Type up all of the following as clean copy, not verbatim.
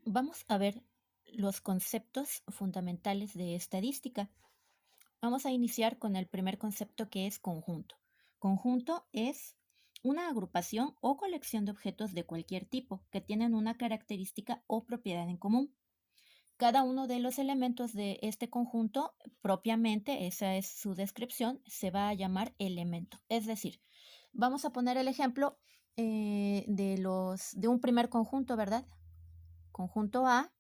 Vamos a ver los conceptos fundamentales de estadística. Vamos a iniciar con el primer concepto que es conjunto. Conjunto es una agrupación o colección de objetos de cualquier tipo que tienen una característica o propiedad en común. Cada uno de los elementos de este conjunto, propiamente, esa es su descripción, se va a llamar elemento. Es decir, vamos a poner el ejemplo de un primer conjunto, ¿verdad? Conjunto A,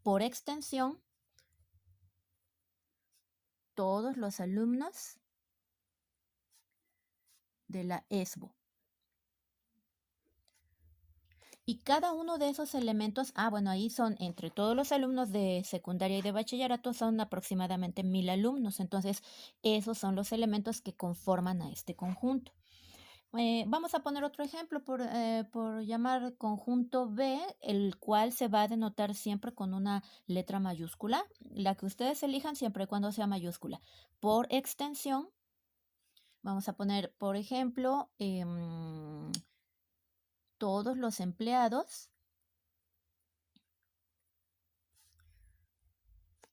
por extensión, todos los alumnos de la ESBO. Y cada uno de esos elementos, bueno, ahí son entre todos los alumnos de secundaria y de bachillerato, son aproximadamente 1000 alumnos. Entonces, esos son los elementos que conforman a este conjunto. Vamos a poner otro ejemplo por llamar conjunto B, el cual se va a denotar siempre con una letra mayúscula, la que ustedes elijan siempre y cuando sea mayúscula. Por extensión, vamos a poner, por ejemplo, todos los empleados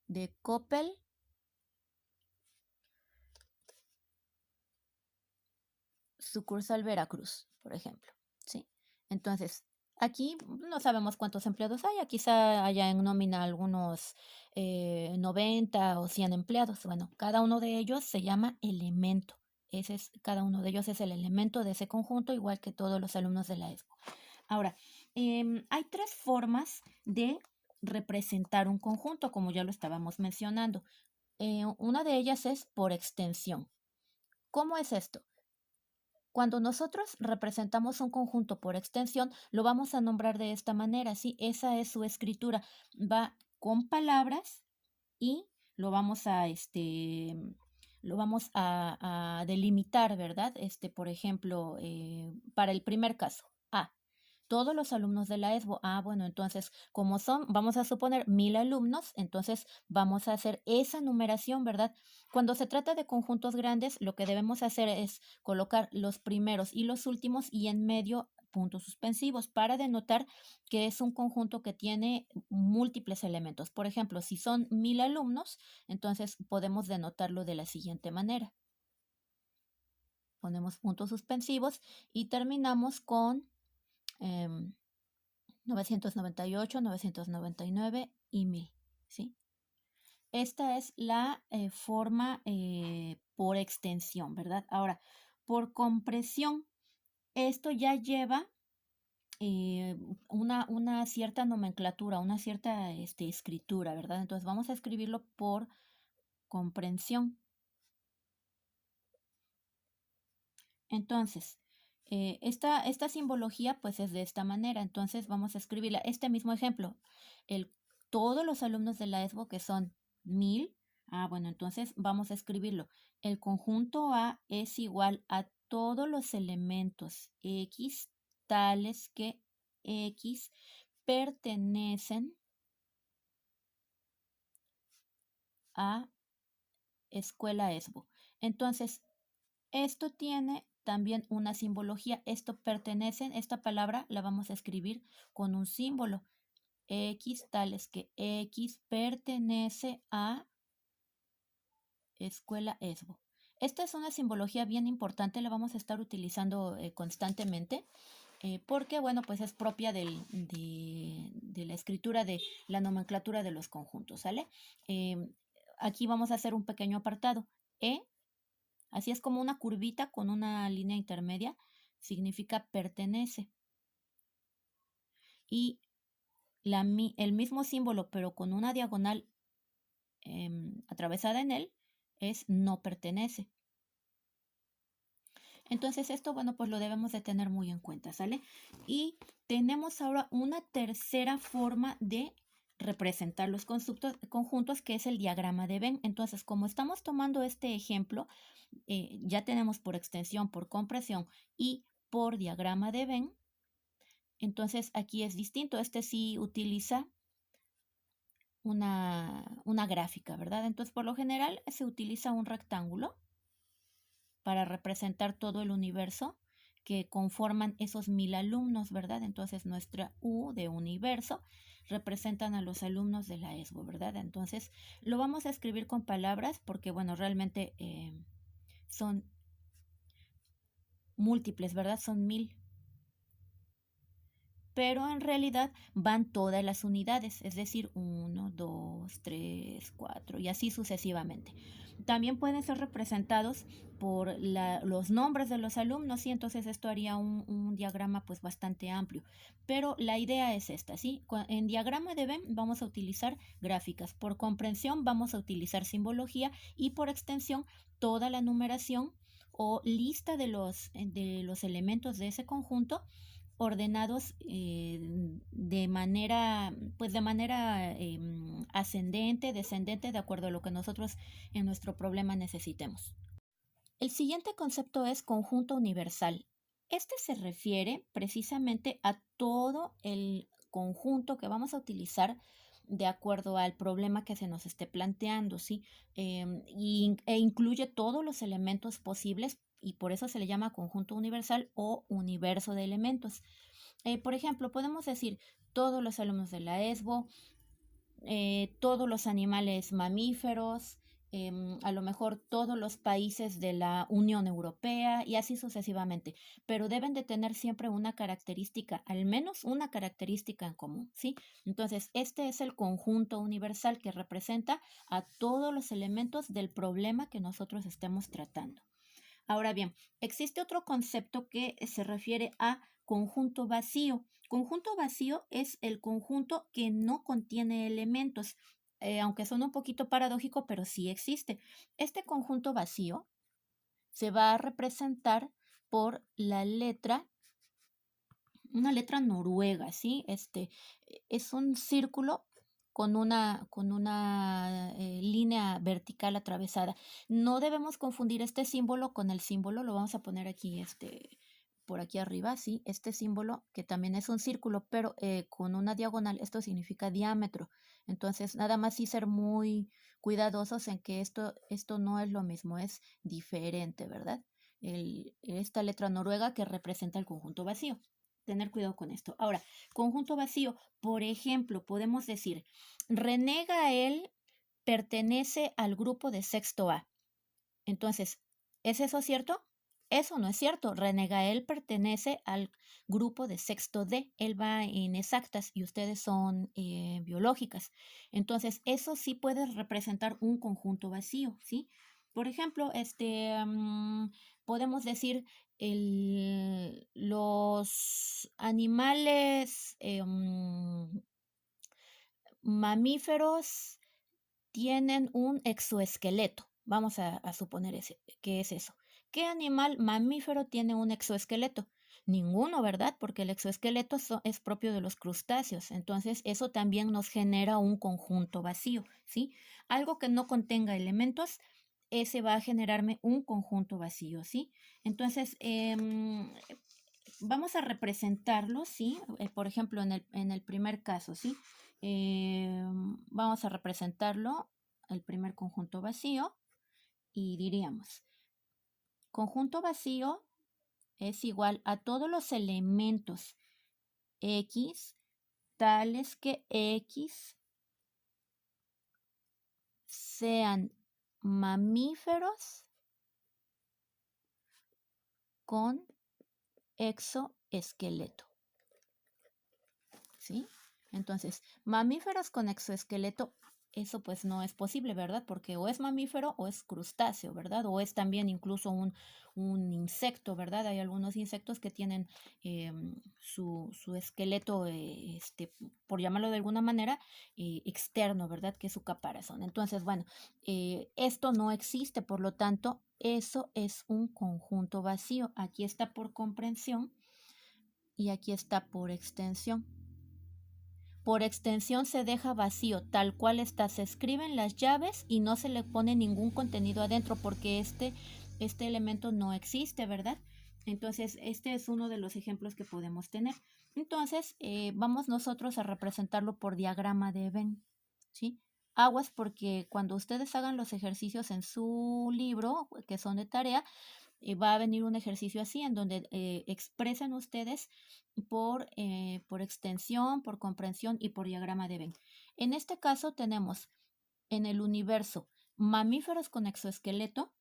de Coppel sucursal Veracruz, por ejemplo, ¿sí? Entonces, aquí no sabemos cuántos empleados haya, quizá haya en nómina algunos 90 o 100 empleados. Bueno, cada uno de ellos se llama elemento. Cada uno de ellos es el elemento de ese conjunto, igual que todos los alumnos de la ESCO. Ahora, hay tres formas de representar un conjunto, como ya lo estábamos mencionando. Una de ellas es por extensión. ¿Cómo es esto? Cuando nosotros representamos un conjunto por extensión, lo vamos a nombrar de esta manera, ¿sí? Esa es su escritura. Va con palabras y lo vamos a delimitar, ¿verdad? Por ejemplo, para el primer caso, A, todos los alumnos de la ESBO. Bueno, entonces, como vamos a suponer 1000 alumnos, entonces vamos a hacer esa numeración, ¿verdad? Cuando se trata de conjuntos grandes, lo que debemos hacer es colocar los primeros y los últimos y en medio puntos suspensivos para denotar que es un conjunto que tiene múltiples elementos. Por ejemplo, si son 1000 alumnos, entonces podemos denotarlo de la siguiente manera. Ponemos puntos suspensivos y terminamos con 998, 999 y 1000, ¿sí? Esta es la forma por extensión, ¿verdad? Ahora, por compresión, esto ya lleva una cierta nomenclatura, una cierta escritura, ¿verdad? Entonces vamos a escribirlo por comprensión. Entonces, esta simbología pues es de esta manera. Entonces vamos a escribirla. Este mismo ejemplo, todos los alumnos de la ESBO que son 1000. Bueno, entonces vamos a escribirlo. El conjunto A es igual a todos los elementos X tales que X pertenecen a escuela ESBO. Entonces, esto tiene también una simbología. Esto pertenecen, esta palabra la vamos a escribir con un símbolo. X tales que X pertenece a escuela ESBO. Esta es una simbología bien importante, la vamos a estar utilizando constantemente porque, bueno, pues es propia de la escritura de la nomenclatura de los conjuntos, ¿sale? Aquí vamos a hacer un pequeño apartado. Así es como una curvita con una línea intermedia, significa pertenece. Y el mismo símbolo, pero con una diagonal atravesada en él, es no pertenece. Entonces esto, bueno, pues lo debemos de tener muy en cuenta, ¿sale? Y tenemos ahora una tercera forma de representar los conjuntos, que es el diagrama de Venn. Entonces, como estamos tomando este ejemplo, ya tenemos por extensión, por compresión y por diagrama de Venn. Entonces aquí es distinto. Este sí utiliza una gráfica, ¿verdad? Entonces por lo general se utiliza un rectángulo para representar todo el universo que conforman esos 1000 alumnos, ¿verdad? Entonces nuestra U de universo representan a los alumnos de la ESBO, ¿verdad? Entonces lo vamos a escribir con palabras porque, bueno, realmente son múltiples, ¿verdad? Son 1000. Pero en realidad van todas las unidades, es decir, 1, 2, 3, 4 y así sucesivamente. También pueden ser representados por los nombres de los alumnos, y entonces esto haría un diagrama pues bastante amplio. Pero la idea es esta, ¿sí? En diagrama de Venn vamos a utilizar gráficas, por comprensión vamos a utilizar simbología y por extensión toda la numeración o lista de los elementos de ese conjunto ordenados de manera ascendente, descendente, de acuerdo a lo que nosotros en nuestro problema necesitemos. El siguiente concepto es conjunto universal. Este se refiere precisamente a todo el conjunto que vamos a utilizar de acuerdo al problema que se nos esté planteando, ¿sí? E incluye todos los elementos posibles y por eso se le llama conjunto universal o universo de elementos. Por ejemplo, podemos decir todos los alumnos de la ESBO, todos los animales mamíferos, a lo mejor todos los países de la Unión Europea y así sucesivamente, pero deben de tener siempre una característica, al menos una característica en común, ¿sí? Entonces, este es el conjunto universal que representa a todos los elementos del problema que nosotros estemos tratando. Ahora bien, existe otro concepto que se refiere a conjunto vacío. Conjunto vacío es el conjunto que no contiene elementos, aunque suena un poquito paradójico, pero sí existe. Este conjunto vacío se va a representar por una letra noruega, ¿sí? Es un círculo con una línea vertical atravesada. No debemos confundir este símbolo con el símbolo, lo vamos a poner aquí, por aquí arriba, ¿sí? Este símbolo, que también es un círculo, pero con una diagonal, esto significa diámetro. Entonces, nada más sí ser muy cuidadosos en que esto no es lo mismo, es diferente, ¿verdad? Esta letra noruega que representa el conjunto vacío. Tener cuidado con esto. Ahora, conjunto vacío, por ejemplo, podemos decir, René Gael pertenece al grupo de sexto A. Entonces, ¿es eso cierto? Eso no es cierto. René Gael pertenece al grupo de sexto D. Él va en exactas y ustedes son biológicas. Entonces, eso sí puede representar un conjunto vacío, ¿sí? Por ejemplo, podemos decir los animales mamíferos tienen un exoesqueleto. Vamos a suponer que es eso. ¿Qué animal mamífero tiene un exoesqueleto? Ninguno, ¿verdad? Porque el exoesqueleto es propio de los crustáceos. Entonces, eso también nos genera un conjunto vacío, ¿sí? Algo que no contenga elementos, ese va a generarme un conjunto vacío, ¿sí? Entonces, vamos a representarlo, ¿sí? Por ejemplo, en el primer caso, ¿sí? Vamos a representarlo, el primer conjunto vacío, y diríamos, conjunto vacío es igual a todos los elementos X, tales que X sean mamíferos con exoesqueleto, ¿sí? Entonces, mamíferos con exoesqueleto, eso pues no es posible, ¿verdad? Porque o es mamífero o es crustáceo, ¿verdad? O es también incluso un insecto, ¿verdad? Hay algunos insectos que tienen su esqueleto, por llamarlo de alguna manera, externo, ¿verdad? Que es su caparazón. Entonces, bueno, esto no existe, por lo tanto, eso es un conjunto vacío. Aquí está por comprensión y aquí está por extensión. Por extensión se deja vacío, tal cual está, se escriben las llaves y no se le pone ningún contenido adentro porque este elemento no existe, ¿verdad? Entonces, este es uno de los ejemplos que podemos tener. Entonces, vamos nosotros a representarlo por diagrama de Venn, ¿sí? Aguas porque cuando ustedes hagan los ejercicios en su libro, que son de tarea, va a venir un ejercicio así en donde expresan ustedes por extensión, por comprensión y por diagrama de Venn. En este caso tenemos en el universo mamíferos con exoesqueleto.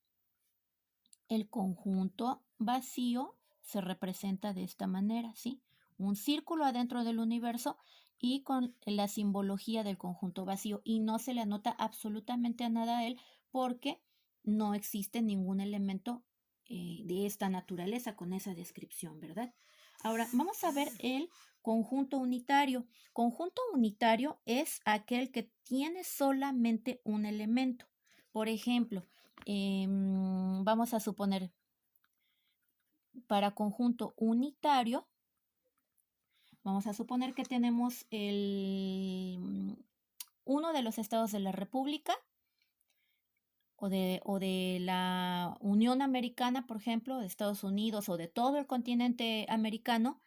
El conjunto vacío se representa de esta manera, ¿sí? Un círculo adentro del universo y con la simbología del conjunto vacío, y no se le anota absolutamente a nada a él porque no existe ningún elemento de esta naturaleza con esa descripción, ¿verdad? Ahora vamos a ver el conjunto unitario. Conjunto unitario es aquel que tiene solamente un elemento. Por ejemplo, vamos a suponer, para conjunto unitario, vamos a suponer que tenemos uno de los estados de la República o de la Unión Americana, por ejemplo, de Estados Unidos o de todo el continente americano,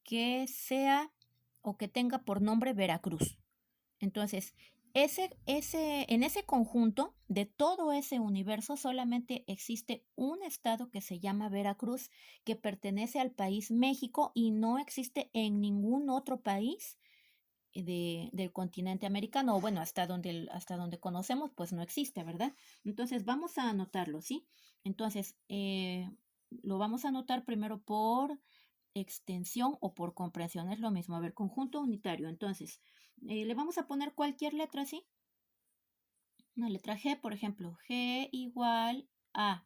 que sea o que tenga por nombre Veracruz. Entonces, en ese conjunto de todo ese universo solamente existe un estado que se llama Veracruz, que pertenece al país México y no existe en ningún otro país del continente americano, o bueno, hasta donde conocemos, pues no existe, ¿verdad? Entonces, vamos a anotarlo, ¿sí? Entonces, lo vamos a anotar primero por extensión o por comprensión, es lo mismo. A ver, conjunto unitario. Entonces, le vamos a poner cualquier letra, ¿sí? Una letra G, por ejemplo, G igual a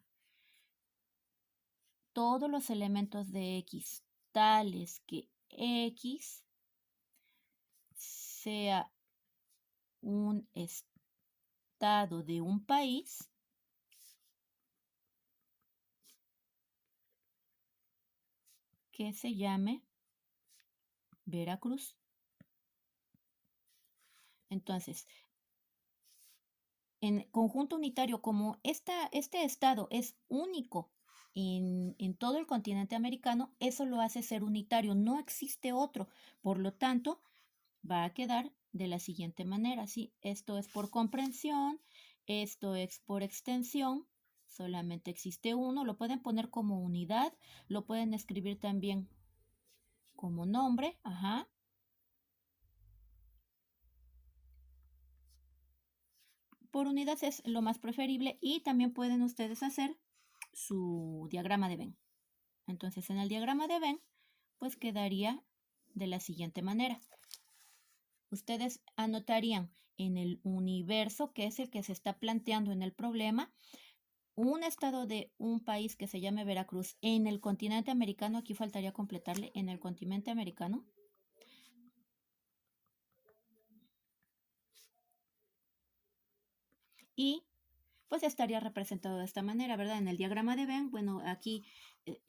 todos los elementos de X, tales que X sea un estado de un país que se llame Veracruz. Entonces, en conjunto unitario, como este estado es único en todo el continente americano, eso lo hace ser unitario, no existe otro. Por lo tanto, va a quedar de la siguiente manera, ¿sí? Esto es por comprensión, esto es por extensión, solamente existe uno, lo pueden poner como unidad, lo pueden escribir también como nombre, ajá. Por unidad es lo más preferible y también pueden ustedes hacer su diagrama de Venn. Entonces, en el diagrama de Venn, pues quedaría de la siguiente manera. Ustedes anotarían en el universo, que es el que se está planteando en el problema, un estado de un país que se llame Veracruz en el continente americano. Aquí faltaría completarle en el continente americano. Y pues estaría representado de esta manera, ¿verdad? En el diagrama de Venn, bueno, aquí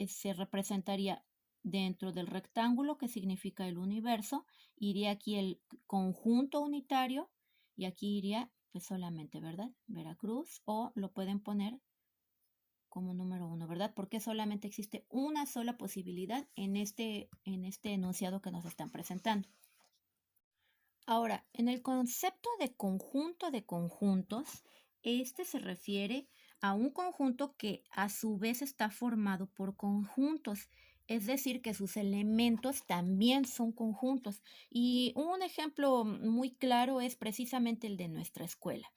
se representaría dentro del rectángulo que significa el universo, iría aquí el conjunto unitario y aquí iría pues solamente, ¿verdad? Veracruz, o lo pueden poner como número uno, ¿verdad? Porque solamente existe una sola posibilidad en este enunciado que nos están presentando. Ahora, en el concepto de conjunto de conjuntos, este se refiere a un conjunto que a su vez está formado por conjuntos, es decir, que sus elementos también son conjuntos. Y un ejemplo muy claro es precisamente el de nuestra escuela.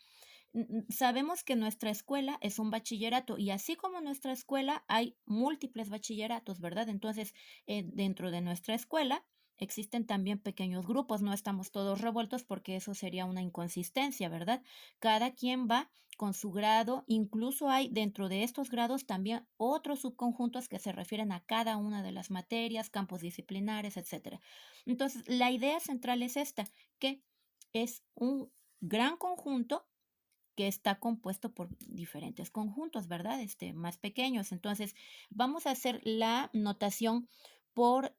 Sabemos que nuestra escuela es un bachillerato y así como nuestra escuela hay múltiples bachilleratos, ¿verdad? Entonces, dentro de nuestra escuela existen también pequeños grupos, no estamos todos revueltos porque eso sería una inconsistencia, ¿verdad? Cada quien va con su grado, incluso hay dentro de estos grados también otros subconjuntos que se refieren a cada una de las materias, campos disciplinares, etcétera. Entonces, la idea central es esta, que es un gran conjunto que está compuesto por diferentes conjuntos, ¿verdad? Más pequeños. Entonces, vamos a hacer la notación por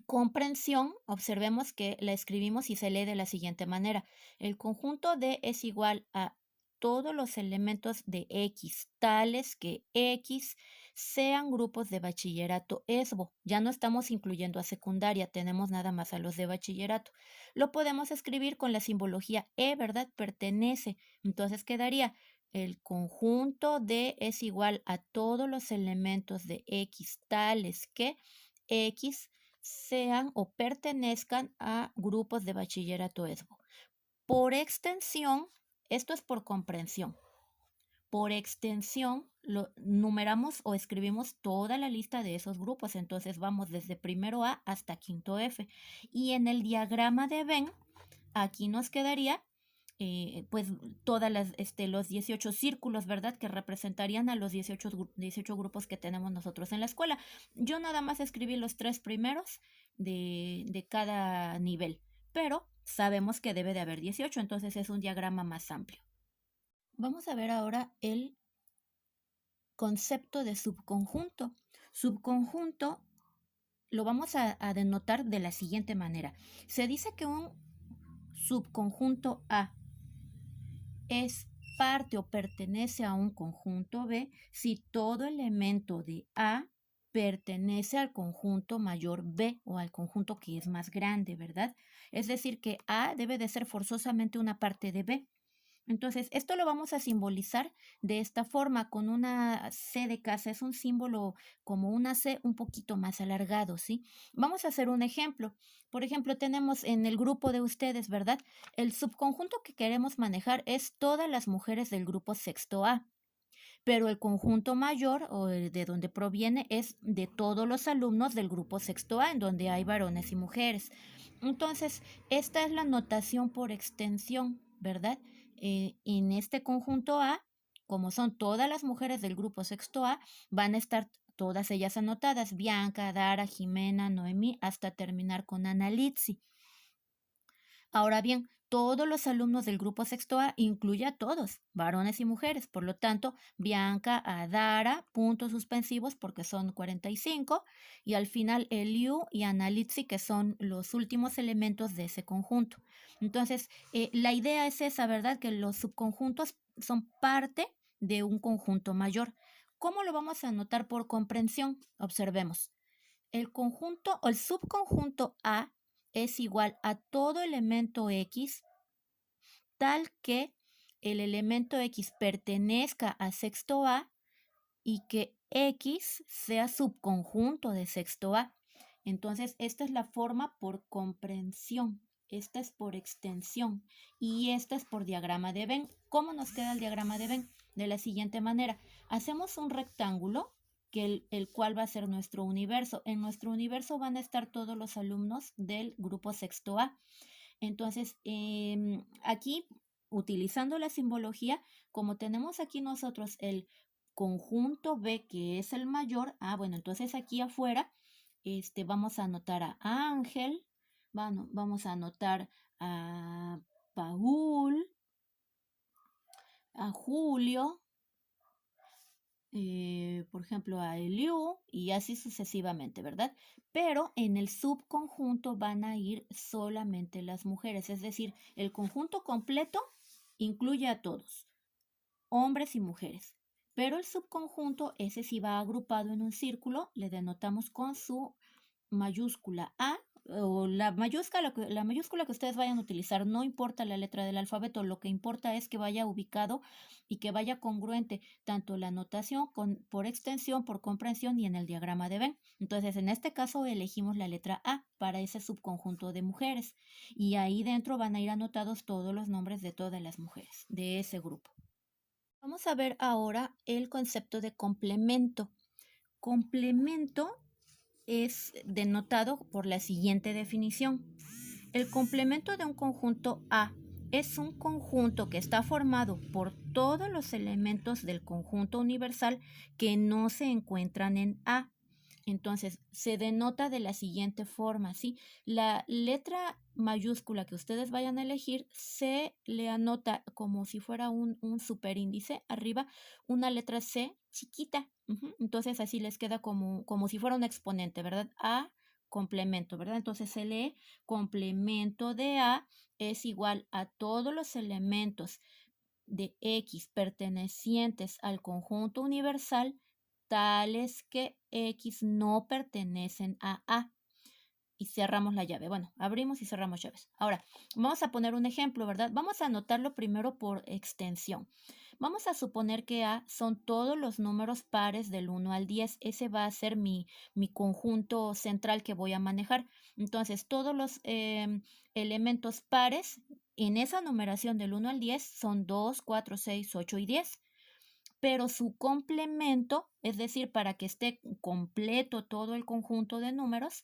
comprensión. Observemos que la escribimos y se lee de la siguiente manera. El conjunto D es igual a todos los elementos de X, tales que X sean grupos de bachillerato ESBO. Ya no estamos incluyendo a secundaria, tenemos nada más a los de bachillerato. Lo podemos escribir con la simbología E, ¿verdad? Pertenece. Entonces quedaría el conjunto D es igual a todos los elementos de X tales que X sean o pertenezcan a grupos de bachillerato ESBO. Por extensión, esto es por comprensión. Por extensión, lo numeramos o escribimos toda la lista de esos grupos. Entonces vamos desde primero A hasta quinto F. Y en el diagrama de Venn, aquí nos quedaría pues todas los 18 círculos, ¿verdad? Que representarían a los 18 grupos que tenemos nosotros en la escuela. Yo nada más escribí los 3 primeros de cada nivel, pero sabemos que debe de haber 18, entonces es un diagrama más amplio. Vamos a ver ahora el concepto de subconjunto. Subconjunto lo vamos a denotar de la siguiente manera. Se dice que un subconjunto A es parte o pertenece a un conjunto B si todo elemento de A pertenece al conjunto mayor B o al conjunto que es más grande, ¿verdad? Es decir, que A debe de ser forzosamente una parte de B. Entonces, esto lo vamos a simbolizar de esta forma, con una C de casa. Es un símbolo como una C un poquito más alargado, ¿sí? Vamos a hacer un ejemplo. Por ejemplo, tenemos en el grupo de ustedes, ¿verdad? El subconjunto que queremos manejar es todas las mujeres del grupo sexto A. Pero el conjunto mayor, o de donde proviene, es de todos los alumnos del grupo sexto A, en donde hay varones y mujeres. Entonces, esta es la notación por extensión, ¿verdad? En este conjunto A, como son todas las mujeres del grupo sexto A, van a estar todas ellas anotadas: Bianca, Dara, Jimena, Noemí, hasta terminar con Ana Litsi. Ahora bien, todos los alumnos del grupo sexto A incluye a todos, varones y mujeres. Por lo tanto, Bianca, Adara, puntos suspensivos porque son 45, y al final Eliu y Analitzi, que son los últimos elementos de ese conjunto. Entonces, la idea es esa, ¿verdad? Que los subconjuntos son parte de un conjunto mayor. ¿Cómo lo vamos a anotar por comprensión? Observemos. El conjunto o el subconjunto A es igual a todo elemento X tal que el elemento X pertenezca a sexto A y que X sea subconjunto de sexto A. Entonces, esta es la forma por comprensión, esta es por extensión y esta es por diagrama de Venn. ¿Cómo nos queda el diagrama de Venn? De la siguiente manera. Hacemos un rectángulo que el cual va a ser nuestro universo. En nuestro universo van a estar todos los alumnos del grupo sexto A. Entonces, aquí, utilizando la simbología, como tenemos aquí nosotros el conjunto B, que es el mayor, bueno, entonces aquí afuera vamos a anotar a Ángel, bueno, vamos a anotar a Paul, a Julio, por ejemplo, a Eliu, y así sucesivamente, ¿verdad? Pero en el subconjunto van a ir solamente las mujeres, es decir, el conjunto completo incluye a todos, hombres y mujeres. Pero el subconjunto, ese sí va agrupado en un círculo, le denotamos con su mayúscula A o la mayúscula que ustedes vayan a utilizar. No importa la letra del alfabeto, lo que importa es que vaya ubicado y que vaya congruente tanto la notación por extensión, por comprensión y en el diagrama de Venn. Entonces, en este caso elegimos la letra A para ese subconjunto de mujeres, y ahí dentro van a ir anotados todos los nombres de todas las mujeres de ese grupo. Vamos a ver ahora el concepto de complemento. Complemento es denotado por la siguiente definición. El complemento de un conjunto A es un conjunto que está formado por todos los elementos del conjunto universal que no se encuentran en A. Entonces, se denota de la siguiente forma, ¿sí? La letra mayúscula que ustedes vayan a elegir se le anota como si fuera un superíndice arriba, una letra C chiquita. Entonces, así les queda como si fuera un exponente, ¿verdad? A complemento, ¿verdad? Entonces, se lee complemento de A es igual a todos los elementos de X pertenecientes al conjunto universal tales que X no pertenecen a A. Y cerramos la llave. Bueno, abrimos y cerramos llaves. Ahora, vamos a poner un ejemplo, ¿verdad? Vamos a anotarlo primero por extensión. Vamos a suponer que A son todos los números pares del 1 al 10. Ese va a ser mi conjunto central que voy a manejar. Entonces, todos los elementos pares en esa numeración del 1 al 10 son 2, 4, 6, 8 y 10. Pero su complemento, es decir, para que esté completo todo el conjunto de números,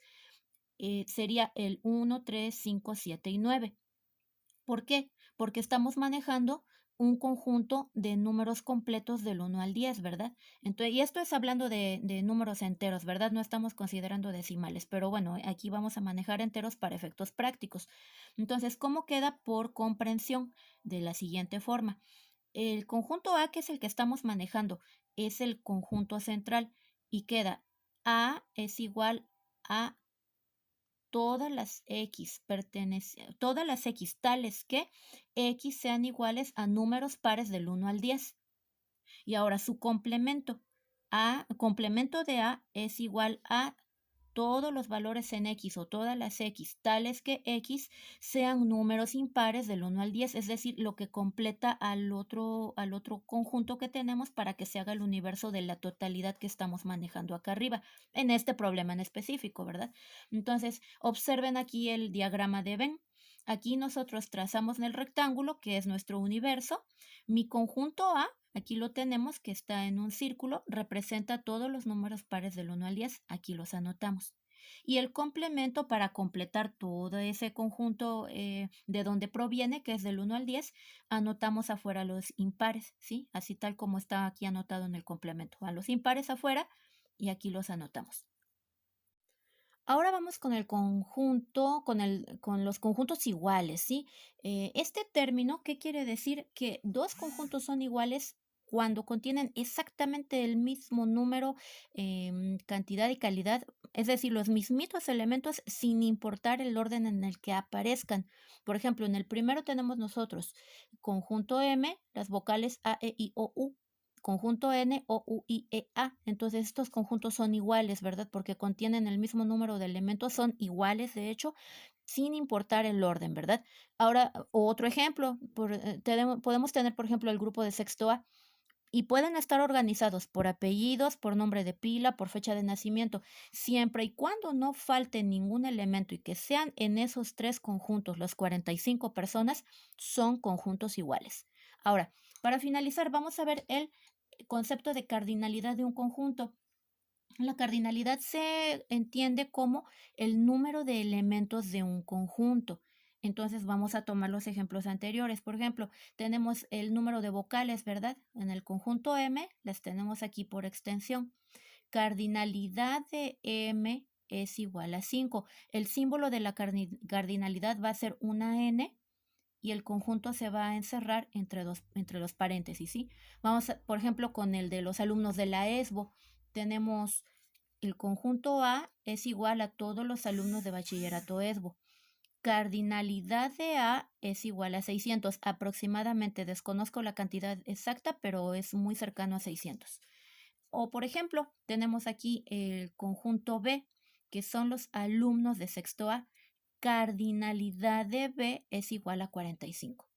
sería el 1, 3, 5, 7 y 9. ¿Por qué? Porque estamos manejando un conjunto de números completos del 1 al 10, ¿verdad? Entonces, y esto es hablando de números enteros, ¿verdad? No estamos considerando decimales, pero bueno, aquí vamos a manejar enteros para efectos prácticos. Entonces, ¿cómo queda por comprensión? De la siguiente forma. El conjunto A, que es el que estamos manejando, es el conjunto central y queda A es igual a todas las X tales que X sean iguales a números pares del 1 al 10. Y ahora su complemento. Complemento de A es igual a todos los valores en X o todas las X tales que X sean números impares del 1 al 10, es decir, lo que completa al otro conjunto que tenemos para que se haga el universo de la totalidad que estamos manejando acá arriba, en este problema en específico, ¿verdad? Entonces, observen aquí el diagrama de Venn. Aquí nosotros trazamos el rectángulo, que es nuestro universo. Mi conjunto A, aquí lo tenemos, que está en un círculo, representa todos los números pares del 1 al 10. Aquí los anotamos. Y el complemento para completar todo ese conjunto de donde proviene, que es del 1 al 10, anotamos afuera los impares, ¿sí? Así tal como está aquí anotado en el complemento. A los impares afuera y aquí los anotamos. Ahora vamos con el conjunto, con los conjuntos iguales, ¿sí? Este término, ¿qué quiere decir? Que dos conjuntos son iguales cuando contienen exactamente el mismo número, cantidad y calidad, es decir, los mismitos elementos sin importar el orden en el que aparezcan. Por ejemplo, en el primero tenemos nosotros conjunto M, las vocales A, E, I, O, U. Conjunto N, O, U, I, E, A. Entonces estos conjuntos son iguales, ¿verdad? Porque contienen el mismo número de elementos, son iguales, de hecho, sin importar el orden, ¿verdad? Ahora, otro ejemplo, podemos tener, por ejemplo, el grupo de sexto A y pueden estar organizados por apellidos, por nombre de pila, por fecha de nacimiento, siempre y cuando no falte ningún elemento y que sean en esos tres conjuntos, los 45 personas, son conjuntos iguales. Ahora, para finalizar, vamos a ver el concepto de cardinalidad de un conjunto. La cardinalidad se entiende como el número de elementos de un conjunto. Entonces vamos a tomar los ejemplos anteriores. Por ejemplo, tenemos el número de vocales, ¿verdad? En el conjunto M las tenemos aquí por extensión. Cardinalidad de M es igual a 5. El símbolo de la cardinalidad va a ser una N y el conjunto se va a encerrar entre los paréntesis, ¿sí? Por ejemplo, con el de los alumnos de la ESBO. Tenemos el conjunto A es igual a todos los alumnos de bachillerato ESBO. Cardinalidad de A es igual a 600 aproximadamente. Desconozco la cantidad exacta, pero es muy cercano a 600. O, por ejemplo, tenemos aquí el conjunto B, que son los alumnos de sexto A. Cardinalidad de B es igual a 45.